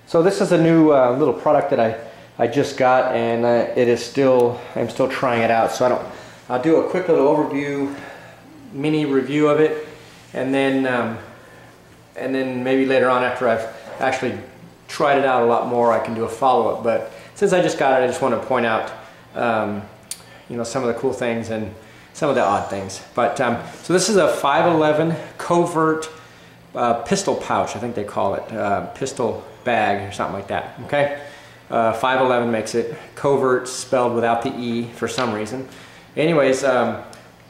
So this is a new little product that I just got, and I'm still trying it out. So I'll do a quick little overview, mini review of it, and then maybe later on, after I've actually tried it out a lot more, I can do a follow-up. But since I just got it, I just want to point out you know, some of the cool things and some of the odd things. But so this is a 511 Covert Pistol Pouch, I think they call it, pistol bag or something like that. Okay, 511 makes it. Covert spelled without the E for some reason. Anyways, what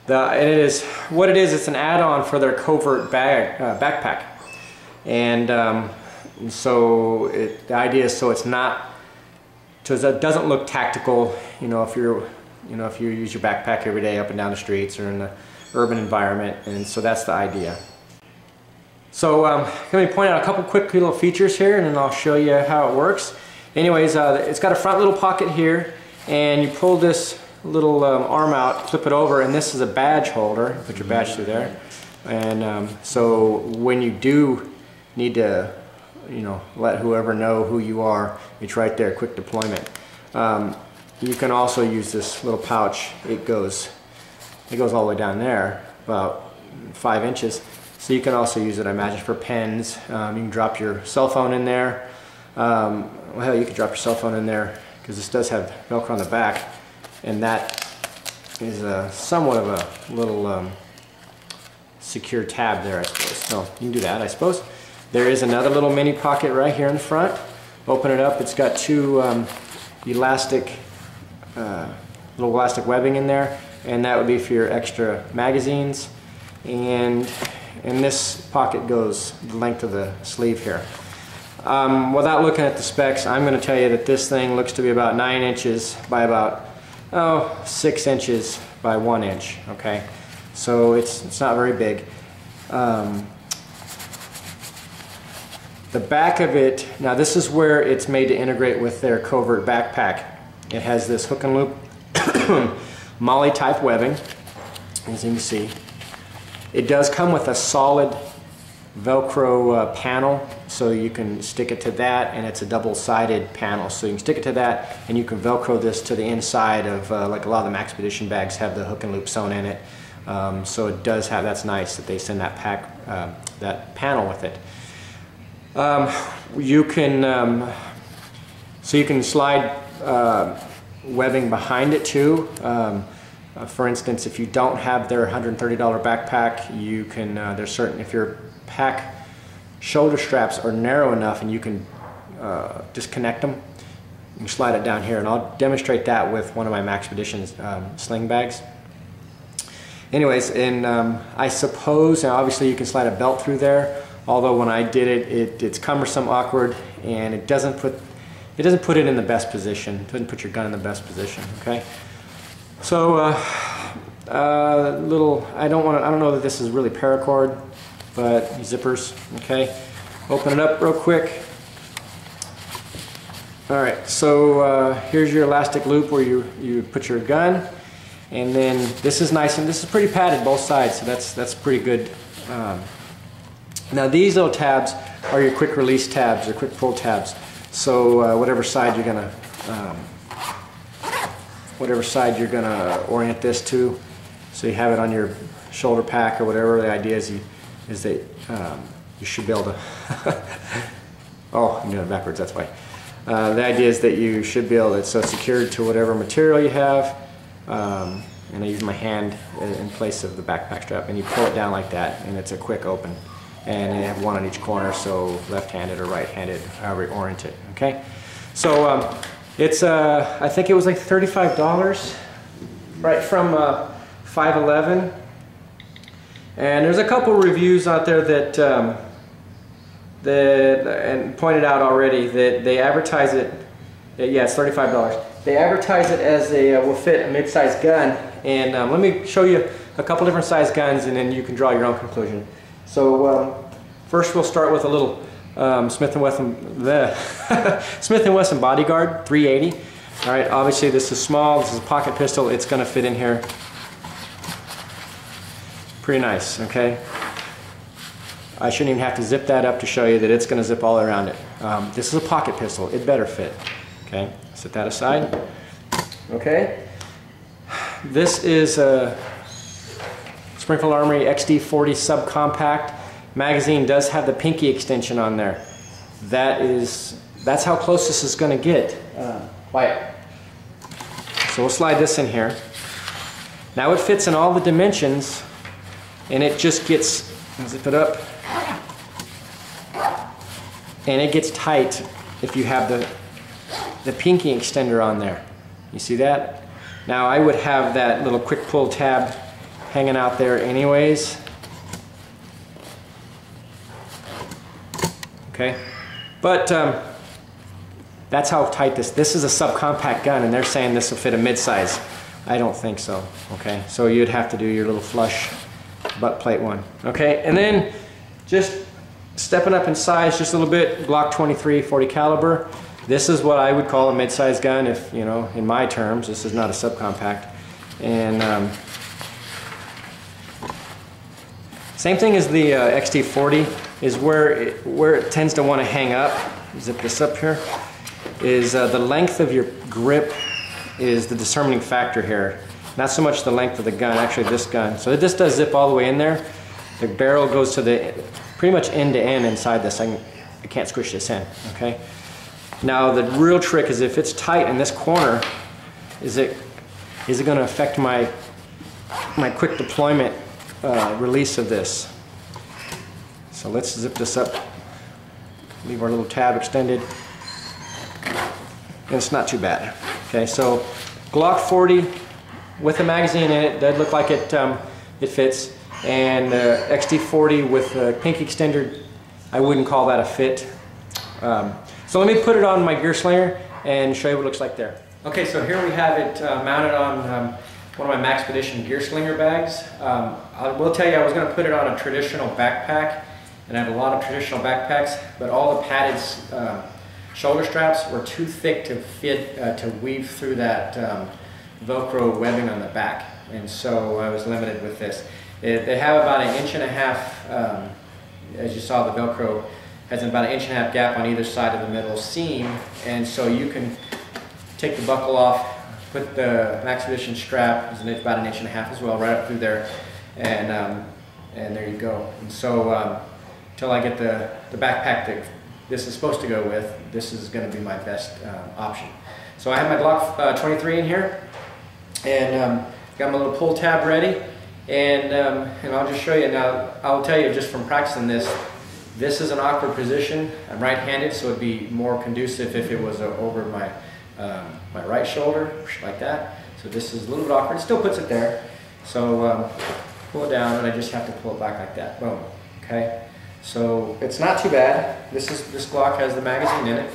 it is. It's an add-on for their Covert backpack, and so the idea is so it doesn't look tactical. You know, if you use your backpack every day up and down the streets or in the urban environment, and so that's the idea. So let me point out a couple quick little features here, and then I'll show you how it works. Anyways, it's got a front little pocket here, and you pull this little arm out, flip it over, and this is a badge holder. Put your badge through there, and so when you do need to, you know, let whoever know who you are, it's right there, quick deployment. You can also use this little pouch. It goes all the way down there, about 5 inches. So you can also use it, I imagine, for pens. You can drop your cell phone in there. Well, hell, you could drop your cell phone in there because this does have Velcro on the back, and that is somewhat of a little secure tab there, I suppose. So you can do that, I suppose. There is another little mini pocket right here in the front. Open it up. It's got two little elastic webbing in there, and that would be for your extra magazines. And this pocket goes the length of the sleeve here. Without looking at the specs, I'm going to tell you that this thing looks to be about 9 inches by about 6 inches by 1 inch. Okay, so it's not very big. The back of it, now this is where it's made to integrate with their Covert backpack. It has this hook and loop Molly type webbing, as you can see. It does come with a solid Velcro panel, so you can stick it to that, and it's a double-sided panel, so you can stick it to that and you can Velcro this to the inside of like a lot of the Maxpedition bags have the hook and loop sewn in it. So it does have, that's nice that they send that that panel with it. You can so you can slide webbing behind it too. For instance, if you don't have their $130 backpack, you can, there's certain, if your pack shoulder straps are narrow enough and you can disconnect them, you can slide it down here, and I'll demonstrate that with one of my Maxpedition sling bags. Anyways, and I suppose, and obviously you can slide a belt through there, although when I did it, it's cumbersome, awkward, and it doesn't put it in the best position. It doesn't put your gun in the best position, okay? So, I don't know that this is really paracord, but zippers, okay? Open it up real quick. All right, so here's your elastic loop where you put your gun, and then this is nice, and this is pretty padded both sides, so that's pretty good. Now these little tabs are your quick release tabs or quick pull tabs. So whatever side you're gonna orient this to, so you have it on your shoulder pack or whatever. The idea is that you should be able to. Oh, I'm doing it backwards. That's why. The idea is that you should be able to. It's so secured to whatever material you have, and I use my hand in place of the backpack strap, and you pull it down like that, and it's a quick open. And they have one on each corner, so left-handed or right-handed, however you orient it. Okay, so it's I think it was like $35, right from 511. And there's a couple reviews out there that and pointed out already that they advertise it. Yeah, it's $35. They advertise it as will fit a mid-sized gun, and let me show you a couple different size guns, and then you can draw your own conclusion. So first we'll start with a little Smith & Wesson Bodyguard 380. All right, obviously this is small, this is a pocket pistol, it's going to fit in here pretty nice, okay? I shouldn't even have to zip that up to show you that it's going to zip all around it. This is a pocket pistol. It better fit. Okay, set that aside. Okay, this is a Springfield Armory XD40 subcompact. Magazine does have the pinky extension on there. That's how close this is going to get. Quiet. So we'll slide this in here. Now it fits in all the dimensions, and it just gets, zip it up, and it gets tight if you have the pinky extender on there. You see that? Now I would have that little quick pull tab hanging out there anyways. Okay, but that's how tight this is a subcompact gun, and they're saying this will fit a mid-size. I don't think so. Okay, so you'd have to do your little flush butt plate one. Okay, and then just stepping up in size just a little bit, Glock 23 40 caliber. This is what I would call a mid-size gun, if you know, in my terms. This is not a subcompact. And same thing as the XT40 is where it tends to want to hang up. Zip this up here. Is the length of your grip is the determining factor here. Not so much the length of the gun, actually this gun. So this does zip all the way in there. The barrel goes to the pretty much end to end inside this. I can't squish this in, okay? Now the real trick is if it's tight in this corner, is it going to affect my quick deployment release of this? So let's zip this up. Leave our little tab extended. And it's not too bad. Okay, so Glock 40 with a magazine in it does look like it fits, and XT40 with a pink extender, I wouldn't call that a fit. So let me put it on my gear slinger and show you what it looks like there. Okay, so here we have it mounted on one of my Maxpedition gear slinger bags. I will tell you, I was going to put it on a traditional backpack, and I have a lot of traditional backpacks, but all the padded shoulder straps were too thick to fit, to weave through that Velcro webbing on the back, and so I was limited with this. They have about 1.5 inches, as you saw, the Velcro has about 1.5 inch gap on either side of the middle seam, and so you can take the buckle off, put the Maxpedition strap, it's about 1.5 inches as well, right up through there, and there you go. And so until I get the backpack that this is supposed to go with, this is going to be my best option. So I have my Glock 23 in here, and got my little pull tab ready, and I'll just show you. Now I'll tell you just from practicing this is an awkward position. I'm right-handed, so it'd be more conducive if it was over my my right shoulder, like that. So this is a little bit awkward. It still puts it there. So pull it down, and I just have to pull it back like that. Boom. Okay. So it's not too bad. This Glock has the magazine in it.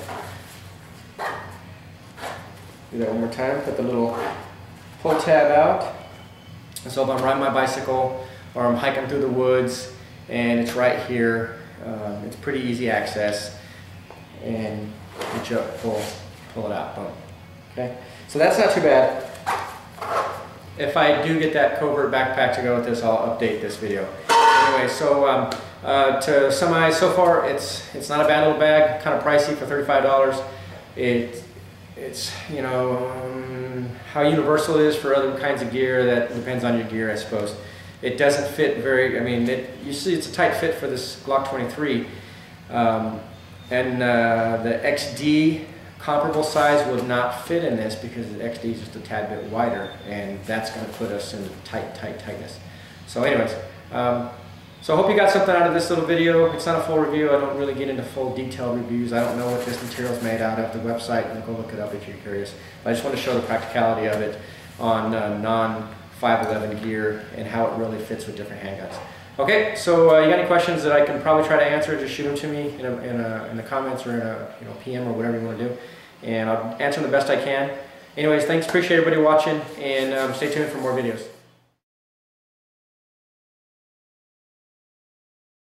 Do that one more time. Put the little pull tab out. And so if I'm riding my bicycle or I'm hiking through the woods and it's right here, it's pretty easy access. And reach up, pull it out. Boom. Okay. So that's not too bad. If I do get that Covert backpack to go with this, I'll update this video. Anyway, so to summarize, so far it's not a bad little bag, kind of pricey for $35. It's you know, how universal it is for other kinds of gear, that depends on your gear, I suppose. It doesn't fit very, I mean, you see it's a tight fit for this Glock 23, and the XD comparable size would not fit in this because the XD is just a tad bit wider, and that's going to put us in tightness. So anyways, so I hope you got something out of this little video. It's not a full review. I don't really get into full detailed reviews. I don't know what this material is made out of. The website, you can go look it up if you're curious. But I just want to show the practicality of it on non-511 gear and how it really fits with different handguns. Okay, so you got any questions that I can probably try to answer, just shoot them to me in the comments or in a PM or whatever you want to do. And I'll answer them the best I can. Anyways, thanks. Appreciate everybody watching, and stay tuned for more videos.